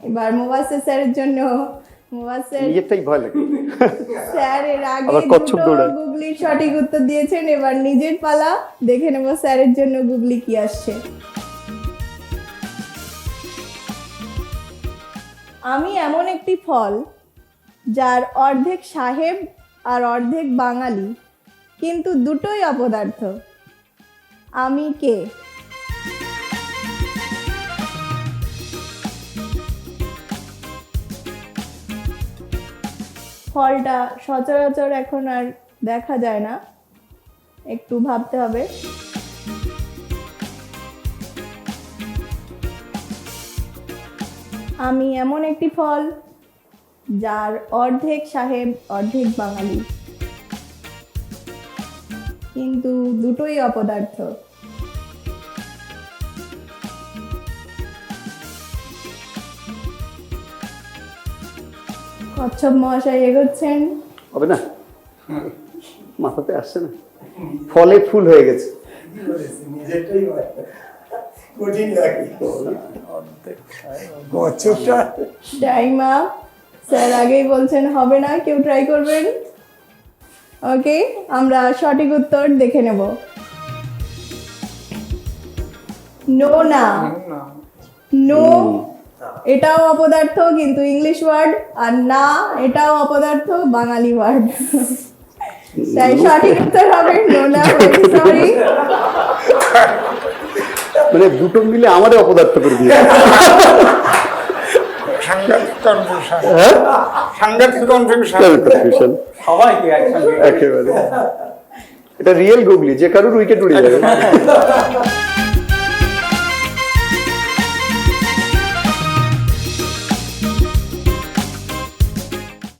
এবার মুবাসসির স্যারের জন্য মুবাসসির নিজেরটাই ভয় লাগে। স্যার এর আগে আবার কচ্ছপ দুটো দৌড়ায়। গুগলির সঠিক উত্তর দিয়েছেন, এবার নিজের পালা। দেখে নেব স্যারের জন্য গুগলি কি আসছে। আমি এমন একটি ফল যার অর্ধেক সাহেব আর অর্ধেক বাঙালি, কিন্তু দুটোই অপদার্থ। আমি কে? ফলটা সচরাচর এখন আর দেখা যায় না, একটু ভাবতে হবে। আমি এমন একটি ফল যার অর্ধেক সাহেব অর্ধেক বাঙালি, কিন্তু দুটোই অপদার্থ। কচ্ছপ মহাশয় এগোচ্ছেন। হবে না, মাথাতে আসছে না, ফলে ফুল হয়ে গেছে। নিজেরটাই কঠিন লাগে। কচ্ছপটা টাইম আপ। স্যার আগেই বলছেন হবে না, কেউ ট্রাই করবেন? ওকে, আমরা সঠিক উত্তর দেখে নেব। নো না, নো এটাও অপদার্থ কিন্তু ইংলিশ ওয়ার্ড, আর না এটাও অপদার্থ বাঙালি ওয়ার্ড। তাই সঠিক উত্তর হবে নো না। সরি, মানে দুটো মিলে আমাদের অপদার্থ করে দিয়ে। সাংঘাতিক কনফিউশন, হ্যাঁ, সাংঘাতিক কনফিউশন। কনফিউশন সবাইকে একসঙ্গে একেবারে। এটা রিয়েল গুগলি, যে কারোর উইকেট উড়ে যাবে।